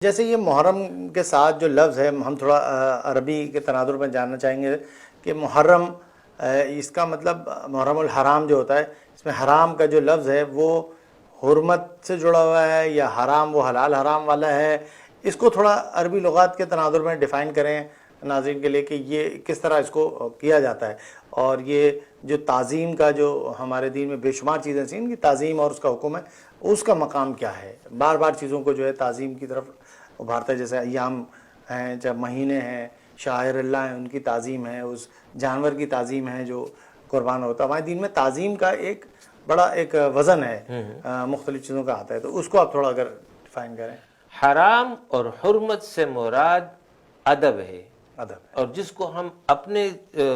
جیسے یہ محرم کے ساتھ جو لفظ ہے، ہم تھوڑا عربی کے تناظر میں جاننا چاہیں گے کہ محرم، اس کا مطلب محرم الحرام جو ہوتا ہے، اس میں حرام کا جو لفظ ہے وہ حرمت سے جڑا ہوا ہے یا حرام وہ حلال حرام والا ہے؟ اس کو تھوڑا عربی لغات کے تناظر میں ڈیفائن کریں ناظرین کے لیے کہ یہ کس طرح اس کو کیا جاتا ہے، اور یہ جو تعظیم کا جو ہمارے دین میں بے شمار چیزیں ہیں ان کی تعظیم اور اس کا حکم ہے، اس کا مقام کیا ہے؟ بار بار چیزوں کو جو ہے تعظیم کی طرف ابھارتا ہے، جیسے ایام ہیں، جب مہینے ہیں، شاعر اللہ ہیں، ان کی تعظیم ہے، اس جانور کی تعظیم ہے جو قربان ہوتا ہے۔ ہمارے دین میں تعظیم کا ایک بڑا ایک وزن ہے، مختلف چیزوں کا آتا ہے، تو اس کو آپ تھوڑا اگر ڈیفائن کریں۔ حرام اور حرمت سے مراد ادب ہے، ادب اور جس کو ہم اپنے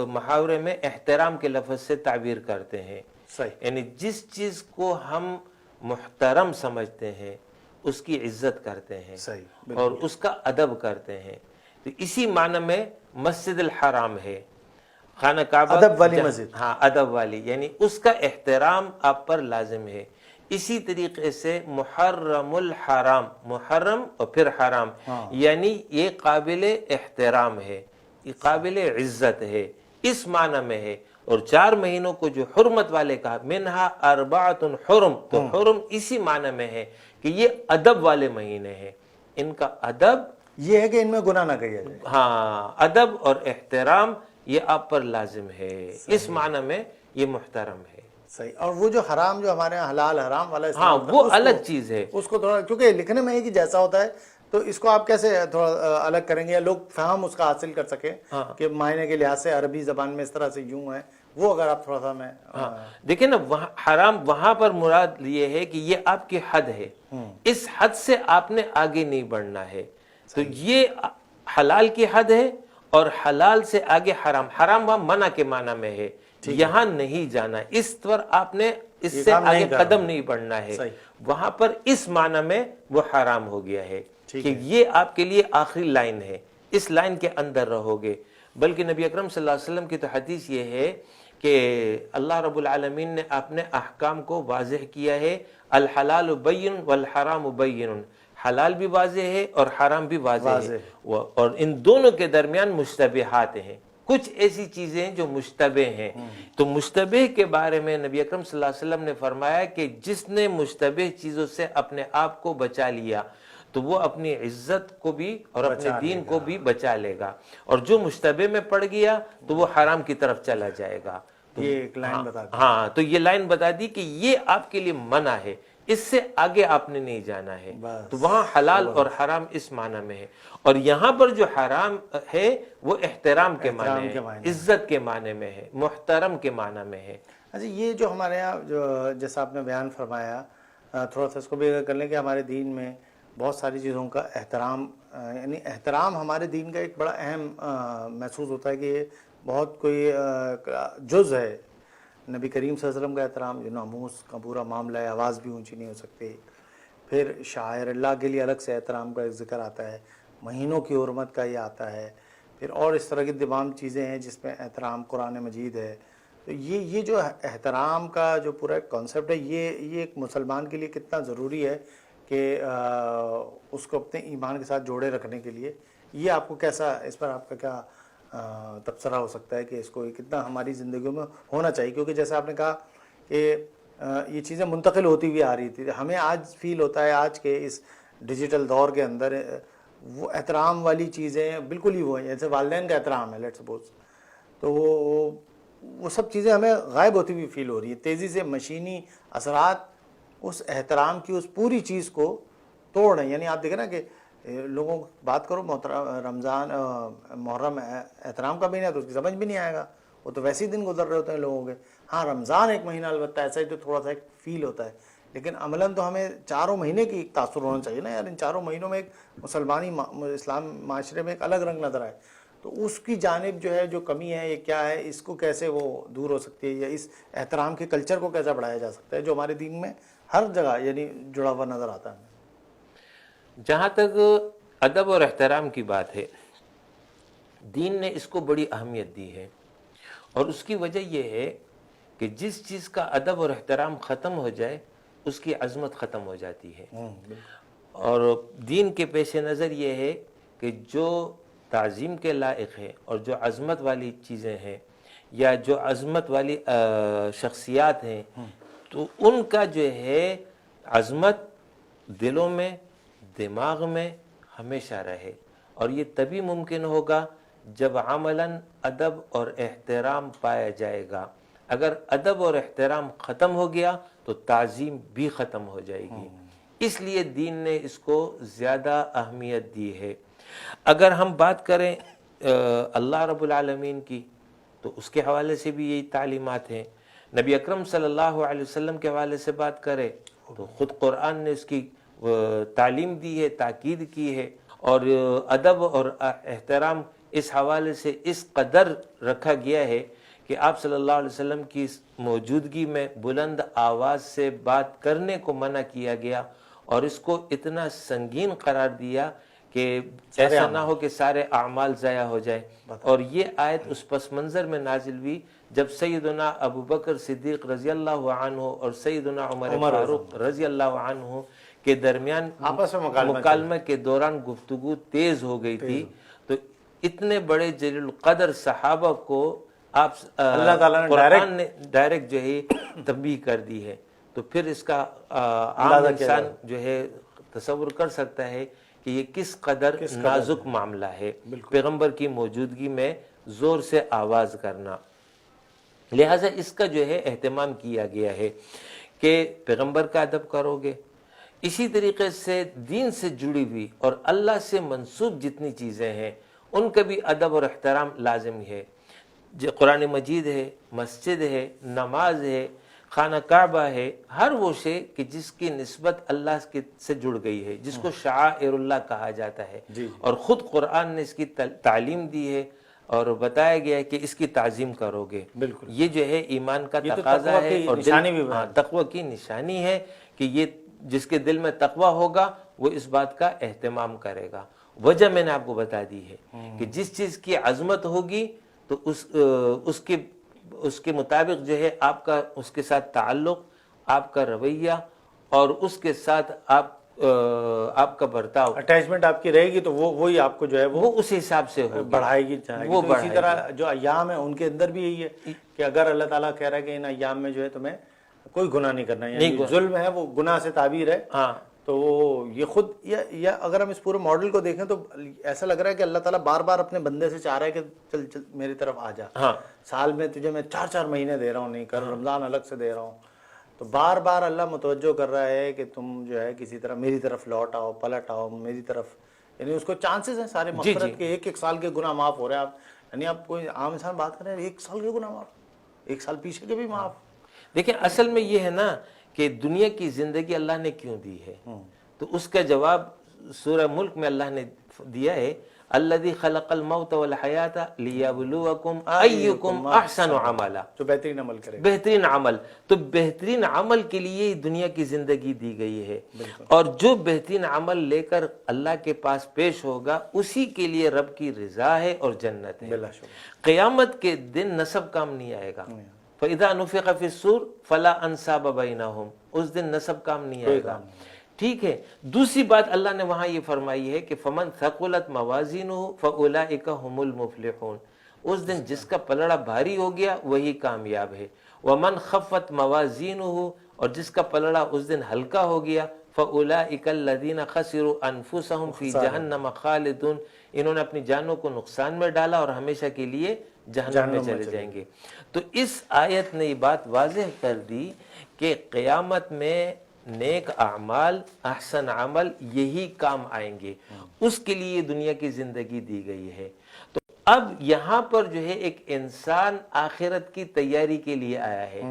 محاورے میں احترام کے لفظ سے تعبیر کرتے ہیں، صحیح، یعنی جس چیز کو ہم محترم سمجھتے ہیں اس کی عزت کرتے ہیں صحیح، اور بالکل اس کا ادب کرتے ہیں۔ تو اسی معنی میں مسجد الحرام ہے، خانہ کعبہ، ادب والی مسجد۔ ہاں ادب والی، یعنی اس کا احترام آپ پر لازم ہے۔ اسی طریقے سے محرم الحرام، محرم اور پھر حرام، یعنی یہ قابل احترام ہے، یہ قابل عزت ہے، اس معنی میں ہے۔ اور 4 مہینوں کو جو حرمت والے کہا، منہا اربعۃ حرم، تو حرم اسی معنی میں ہے کہ یہ ادب والے مہینے ہیں، ان کا ادب، یہ ہے کہ ان میں گناہ نہ کیا جائے۔ ہاں ادب اور احترام یہ آپ پر لازم ہے، اس معنی میں یہ محترم ہے۔ صحیح۔ اور وہ جو حرام جو ہمارے یہاں حلال حرام والا ہاں استعمال وہ الگ چیز ہے۔ اس کو تھوڑا، کیونکہ لکھنے میں ایک ہی جیسا ہوتا ہے، تو اس کو آپ کیسے تھوڑا الگ کریں گے یا لوگ فہم اس کا حاصل کر سکیں کہ معنی کے لحاظ سے عربی زبان میں اس طرح سے یوں ہے، وہ اگر آپ تھوڑا سا میں دیکھیں نا، حرام وہاں پر مراد یہ ہے کہ یہ آپ کی حد ہے، اس حد سے آپ نے آگے نہیں بڑھنا ہے۔ تو یہ حلال کی حد ہے اور حلال سے آگے حرام، حرام وہاں منع کے معنی میں ہے، یہاں نہیں جانا، اس پر آپ نے اس سے آگے قدم نہیں بڑھنا ہے، وہاں پر اس معنی میں وہ حرام ہو گیا ہے کہ یہ آپ کے لیے آخری لائن ہے، اس لائن کے اندر رہو گے۔ بلکہ نبی اکرم صلی اللہ علیہ وسلم کی تو حدیث یہ ہے کہ اللہ رب العالمین نے اپنے احکام کو واضح کیا ہے، الحلال بین والحرام بین، حلال بھی واضح ہے اور حرام بھی واضح ہے، اور ان دونوں کے درمیان مشتبہات ہیں، کچھ ایسی چیزیں جو مشتبہ ہیں۔ تو مشتبہ کے بارے میں نبی اکرم صلی اللہ علیہ وسلم نے فرمایا کہ جس نے مشتبہ چیزوں سے اپنے آپ کو بچا لیا تو وہ اپنی عزت کو بھی اور اپنے دین کو بھی بچا لے گا، اور جو مشتبہ میں پڑ گیا تو وہ حرام کی طرف چلا جائے گا۔ یہ ایک لائن بتا دی۔ ہاں، تو یہ لائن بتا دی کہ یہ آپ کے لیے منع ہے، اس سے آگے آپ نے نہیں جانا ہے۔ تو وہاں حلال اور حرام اس معنی میں ہے، اور یہاں پر جو حرام ہے وہ احترام کے معنی ہے، عزت کے معنی میں ہے، محترم کے معنی میں ہے۔ اچھا، یہ جو ہمارے یہاں جو جیسا آپ نے بیان فرمایا، تھوڑا سا اس کو بھی اگر کر لیں کہ ہمارے دین میں بہت ساری چیزوں کا احترام، یعنی احترام ہمارے دین کا ایک بڑا اہم محسوس ہوتا ہے کہ یہ بہت کوئی جز ہے۔ نبی کریم صلی اللہ علیہ وسلم کا احترام، جو ناموس کا پورا معاملہ ہے، آواز بھی اونچی نہیں ہو سکتی۔ پھر شاعر اللہ کے لیے الگ سے احترام کا ایک ذکر آتا ہے، مہینوں کی حرمت کا یہ آتا ہے، پھر اور اس طرح کی تمام چیزیں ہیں جس میں احترام، قرآن مجید ہے۔ تو یہ جو احترام کا جو پورا کانسیپٹ ہے، یہ ایک مسلمان کے لیے کتنا ضروری ہے کہ اس کو اپنے ایمان کے ساتھ جوڑے رکھنے کے لیے، یہ آپ کو کیسا، اس پر آپ کا کیا تبصرہ ہو سکتا ہے کہ اس کو کتنا ہماری زندگیوں میں ہونا چاہیے؟ کیونکہ جیسے آپ نے کہا کہ یہ چیزیں منتقل ہوتی ہوئی آ رہی تھی، ہمیں آج فیل ہوتا ہے آج کے اس ڈیجیٹل دور کے اندر وہ احترام والی چیزیں بالکل ہی وہ ہیں، جیسے والدین کا احترام ہے لیٹ سپوز، تو وہ سب چیزیں ہمیں غائب ہوتی ہوئی فیل ہو رہی ہے تیزی سے۔ مشینی اثرات اس احترام کی اس پوری چیز کو توڑ رہے ہیں۔ یعنی آپ دیکھیں نا کہ لوگوں کو بات کرو رمضان محرم احترام کا مہینہ ہے تو اس کی سمجھ بھی نہیں آئے گا، وہ تو ویسے ہی دن گزر رہے ہوتے ہیں لوگوں کے۔ ہاں رمضان ایک مہینہ البتہ ایسا ہی تو تھوڑا سا ایک فیل ہوتا ہے، لیکن عملاً تو ہمیں 4 مہینے کی ایک تاثر ہونا چاہیے نا یار، ان 4 مہینوں میں ایک مسلمانی اسلام معاشرے میں ایک الگ رنگ نظر آئے، تو اس کی جانب جو ہے جو کمی ہے یہ کیا ہے، اس کو کیسے وہ دور ہو سکتی ہے، یا اس احترام کے کلچر کو کیسے بڑھایا جا سکتا ہے جو ہمارے دین میں ہر جگہ یعنی جڑا ہوا نظر آتا ہے؟ جہاں تک ادب اور احترام کی بات ہے، دین نے اس کو بڑی اہمیت دی ہے، اور اس کی وجہ یہ ہے کہ جس چیز کا ادب اور احترام ختم ہو جائے اس کی عظمت ختم ہو جاتی ہے۔ اور دین کے پیش نظر یہ ہے کہ جو تعظیم کے لائق ہے اور جو عظمت والی چیزیں ہیں یا جو عظمت والی شخصیات ہیں تو ان کا جو ہے عظمت دلوں میں دماغ میں ہمیشہ رہے، اور یہ تبھی ممکن ہوگا جب عملاً ادب اور احترام پایا جائے گا۔ اگر ادب اور احترام ختم ہو گیا تو تعظیم بھی ختم ہو جائے گی، اس لیے دین نے اس کو زیادہ اہمیت دی ہے۔ اگر ہم بات کریں اللہ رب العالمین کی تو اس کے حوالے سے بھی یہی تعلیمات ہیں۔ نبی اکرم صلی اللہ علیہ وسلم کے حوالے سے بات کریں تو خود قرآن نے اس کی تعلیم دی ہے، تاکید کی ہے، اور ادب اور احترام اس حوالے سے اس قدر رکھا گیا ہے کہ آپ صلی اللہ علیہ وسلم کی موجودگی میں بلند آواز سے بات کرنے کو منع کیا گیا، اور اس کو اتنا سنگین قرار دیا کہ ایسا نہ ہو کہ سارے اعمال ضائع ہو جائے۔ اور یہ آیت اس پس منظر میں نازل ہوئی جب سیدنا ابو بکر صدیق رضی اللہ عنہ اور سیدنا عمر فاروق رضی اللہ عنہ کے درمیان آپس میں مکالمے کے دوران گفتگو تیز ہو گئی تھی، تو اتنے بڑے جلیل القدر صحابہ کو آپ اللہ تعالیٰ نے قرآن نے ڈائریکٹ جو ہے تنبیہ کر دی ہے، تو پھر اس کا عام انسان جو ہے تصور کر سکتا ہے کہ یہ کس قدر نازک معاملہ ہے، پیغمبر کی موجودگی میں زور سے آواز کرنا۔ لہٰذا اس کا جو ہے اہتمام کیا گیا ہے کہ پیغمبر کا ادب کرو گے، اسی طریقے سے دین سے جڑی ہوئی اور اللہ سے منسوب جتنی چیزیں ہیں ان کا بھی ادب اور احترام لازم ہے۔ جو قرآن مجید ہے، مسجد ہے، نماز ہے، خانہ کعبہ ہے، ہر وہ شے کہ جس کی نسبت اللہ سے جڑ گئی ہے، جس کو شعائر اللہ کہا جاتا ہے، اور خود قرآن نے اس کی تعلیم دی ہے اور بتایا گیا ہے کہ اس کی تعظیم کرو گے۔ بالکل، یہ جو ہے ایمان کا تقاضا ہے اور تقوی کی نشانی ہے کہ یہ جس کے دل میں تقوی ہوگا وہ اس بات کا اہتمام کرے گا۔ وجہ میں نے آپ کو بتا دی ہے کہ جس چیز کی عظمت ہوگی تو اس کے مطابق جو ہے آپ کا اس کے ساتھ تعلق، آپ کا رویہ اور اس کے ساتھ آپ کا برتاؤ، اٹیچمنٹ آپ کی رہے گی تو وہی آپ کو جو ہے وہ اس حساب سے ہوگی، بڑھائے گی، چاہے گی۔ تو اسی طرح جو ایام ہیں ان کے اندر بھی یہی ہے کہ اگر اللہ تعالیٰ کہہ رہا ہے کہ ان ایام میں جو ہے تمہیں کوئی گناہ نہیں کرنا، یعنی ظلم ہے وہ گناہ سے تعبیر ہے، تو یہ خود یا اگر ہم اس پورے ماڈل کو دیکھیں تو ایسا لگ رہا ہے کہ اللہ تعالیٰ بار بار اپنے بندے سے چاہ رہا ہے کہ چل چل میری طرف آ جا، سال میں تجھے میں 4 مہینے دے رہا ہوں، نہیں کر رمضان الگ سے دے رہا ہوں، تو بار بار اللہ متوجہ کر رہا ہے کہ تم جو ہے کسی طرح میری طرف لوٹ آؤ، پلٹ آؤ میری طرف، یعنی اس کو چانسز ہیں سارے مغفرت کے، ایک سال کے گناہ معاف ہو رہے ہیں۔ آپ یعنی آپ کوئی عام انسان بات کر رہے ہیں 1 سال کے گناہ معاف، 1 سال پیچھے کے بھی معاف۔ دیکھیں اصل میں یہ ہے نا کہ دنیا کی زندگی اللہ نے کیوں دی ہے، تو اس کا جواب سورہ ملک میں اللہ نے دیا ہے، الذی خلق الموت والحیات لیبلوکم ایکم احسن عملا، جو بہترین عمل کرے، بہترین عمل، تو بہترین عمل کے لیے دنیا کی زندگی دی گئی ہے، اور جو بہترین عمل لے کر اللہ کے پاس پیش ہوگا اسی کے لیے رب کی رضا ہے اور جنت ہے۔ قیامت کے دن نسب کام نہیں آئے گا، فَإِذَا نُفِخَ فِي الصُّورِ فَلَا أَنْسَابَ بَيْنَهُمْ، اس دن نسب کام نہیں آئے گا۔ ٹھیک ہے، دوسری بات اللہ نے وہاں یہ فرمائی ہے کہ فَمَنْ ثَقُلَتْ مَوَازِينُهُ فَأُولَئِكَ هُمُ الْمُفْلِحُونَ، اس دن جس کا پلڑا بھاری ہو گیا وہی کامیاب ہے۔ وَمَنْ خَفَّتْ مَوَازِينُهُ، اور جس کا پلڑا اس دن ہلکا ہو گیا، فَأُولَئِكَ الَّذِينَ خَسِرُوا أَنفُسَهُمْ فِي جَهَنَّمَ خَالِدُونَ، انہوں نے اپنی جانوں کو نقصان میں ڈالا اور ہمیشہ کے لیے جہنم میں چلے جائیں گے۔ تو اس آیت نے یہ بات واضح کر دی کہ قیامت میں نیک اعمال، احسن عمل یہی کام آئیں گے، اس کے لیے دنیا کی زندگی دی گئی ہے۔ تو اب یہاں پر جو ہے ایک انسان آخرت کی تیاری کے لیے آیا ہے،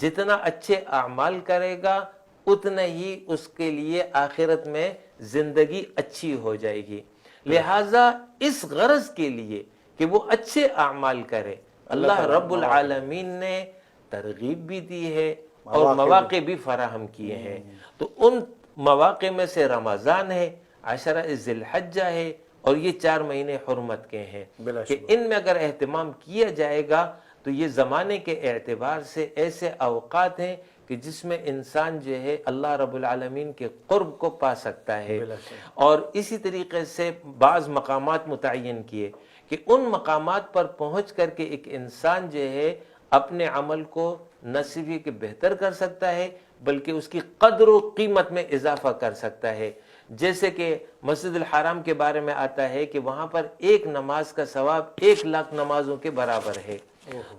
جتنا اچھے اعمال کرے گا اتنا ہی اس کے لیے آخرت میں زندگی اچھی ہو جائے گی، لہٰذا اس غرض کے لیے کہ وہ اچھے اعمال کرے اللہ رب العالمین نے ترغیب بھی دی ہے اور مواقع بھی فراہم کیے ہیں۔ تو ان مواقع میں سے رمضان ہے، عشرہ ذی الحجہ ہے، اور یہ 4 مہینے حرمت کے ہیں کہ ان میں اگر اہتمام کیا جائے گا تو یہ زمانے کے اعتبار سے ایسے اوقات ہیں کہ جس میں انسان جو ہے اللہ رب العالمین کے قرب کو پا سکتا ہے. بلا شک. اور اسی طریقے سے بعض مقامات متعین کیے کہ ان مقامات پر پہنچ کر کے ایک انسان جو ہے اپنے عمل کو نہ صرف یہ کہ بہتر کر سکتا ہے بلکہ اس کی قدر و قیمت میں اضافہ کر سکتا ہے. جیسے کہ مسجد الحرام کے بارے میں آتا ہے کہ وہاں پر ایک نماز کا ثواب 1,00,000 نمازوں کے برابر ہے.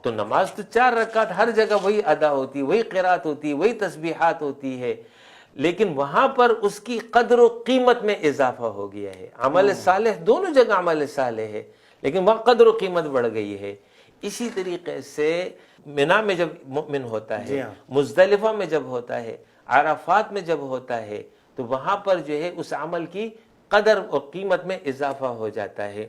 تو نماز تو 4 رکعت ہر جگہ وہی ادا ہوتی، وہی قرات ہوتی، وہی تسبیحات ہوتی ہے، لیکن وہاں پر اس کی قدر و قیمت میں اضافہ ہو گیا ہے. عمل صالح دونوں جگہ عمل صالح ہے لیکن وہاں قدر و قیمت بڑھ گئی ہے. اسی طریقے سے منا میں جب مؤمن ہوتا ہے، مزدلفہ میں جب ہوتا ہے، عرفات میں جب ہوتا ہے، تو وہاں پر جو ہے اس عمل کی قدر اور قیمت میں اضافہ ہو جاتا ہے.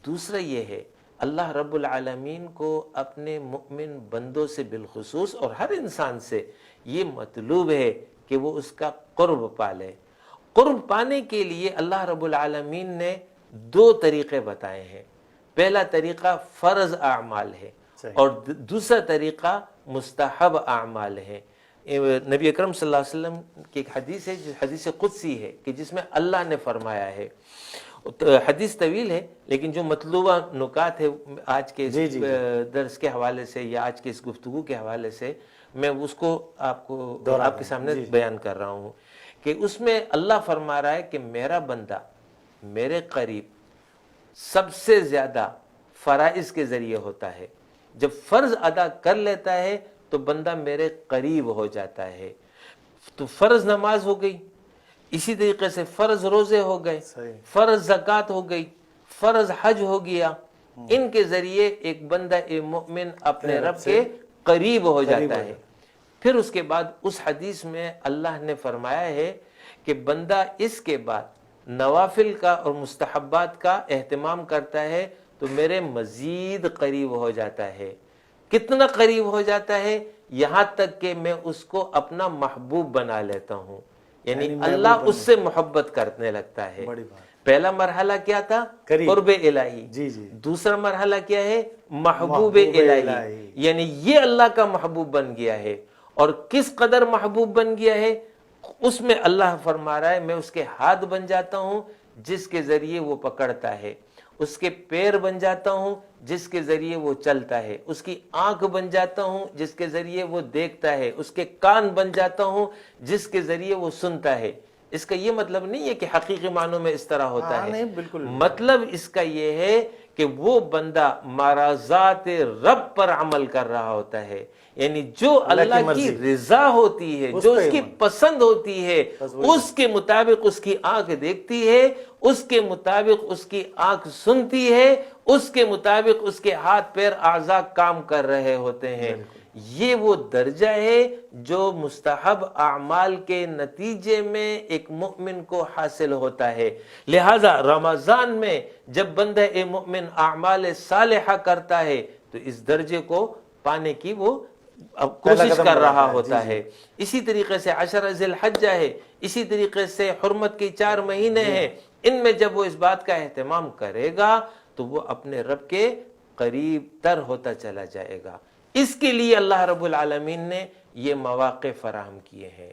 دوسرا یہ ہے اللہ رب العالمین کو اپنے مؤمن بندوں سے بالخصوص اور ہر انسان سے یہ مطلوب ہے کہ وہ اس کا قرب پالے. قرب پانے کے لیے اللہ رب العالمین نے 2 طریقے بتائے ہیں. پہلا طریقہ فرض اعمال ہے اور دوسرا طریقہ مستحب اعمال ہے. نبی اکرم صلی اللہ علیہ وسلم کی ایک حدیث ہے جو حدیث قدسی ہے کہ جس میں اللہ نے فرمایا ہے. حدیث طویل ہے لیکن جو مطلوبہ نکات ہے آج کے درس کے حوالے سے یا آج کے اس گفتگو کے حوالے سے میں اس کو آپ کے سامنے بیان کر رہا ہوں کہ اس میں اللہ فرما رہا ہے کہ میرا بندہ میرے قریب سب سے زیادہ فرائض کے ذریعے ہوتا ہے. جب فرض ادا کر لیتا ہے تو بندہ میرے قریب ہو جاتا ہے. تو فرض نماز ہو گئی، اسی طریقے سے فرض روزے ہو گئے، فرض زکوٰۃ ہو گئی، فرض حج ہو گیا. ان کے ذریعے ایک بندہ مومن اپنے رب کے قریب ہو جاتا ہے. پھر اس کے بعد اس حدیث میں اللہ نے فرمایا ہے کہ بندہ اس کے بعد نوافل کا اور مستحبات کا اہتمام کرتا ہے تو میرے مزید قریب ہو جاتا ہے. کتنا قریب ہو جاتا ہے؟ یہاں تک کہ میں اس کو اپنا محبوب بنا لیتا ہوں. یعنی اللہ اس سے محبت کرنے لگتا ہے. پہلا مرحلہ کیا تھا؟ قرب الہی. دوسرا مرحلہ کیا ہے؟ محبوب الہی. یعنی یہ اللہ کا محبوب بن گیا ہے. اور کس قدر محبوب بن گیا ہے اس میں اللہ فرما رہا ہے میں اس کے ہاتھ بن جاتا ہوں جس کے ذریعے وہ پکڑتا ہے، اس کے پیر بن جاتا ہوں جس کے ذریعے وہ چلتا ہے، اس کی آنکھ بن جاتا ہوں جس کے ذریعے وہ دیکھتا ہے، اس کے کان بن جاتا ہوں جس کے ذریعے وہ سنتا ہے. اس کا یہ مطلب نہیں ہے کہ حقیقی معنوں میں اس طرح ہوتا ہے. مطلب اس کا یہ ہے کہ وہ بندہ مرضات رب پر عمل کر رہا ہوتا ہے. یعنی جو اللہ کی رضا ہوتی ہے، جو اس کی پسند ہوتی ہے، اس کے مطابق اس کی آنکھ دیکھتی ہے، اس کے مطابق اس کی آنکھ سنتی ہے، اس کے مطابق اس کے ہاتھ پیر اعضاء کام کر رہے ہوتے ہیں. یہ وہ درجہ ہے جو مستحب اعمال کے نتیجے میں ایک مومن کو حاصل ہوتا ہے. لہذا رمضان میں جب بندہ مومن اعمال صالحہ کرتا ہے تو اس درجے کو پانے کی وہ کوشش کر رہا ہوتا ہے. اسی طریقے سے عشر ذی الحجہ ہے، اسی طریقے سے حرمت کے 4 مہینے ہیں. ان میں جب وہ اس بات کا اہتمام کرے گا تو وہ اپنے رب کے قریب تر ہوتا چلا جائے گا. اس کے لیے اللہ رب العالمین نے یہ مواقع فراہم کیے ہیں.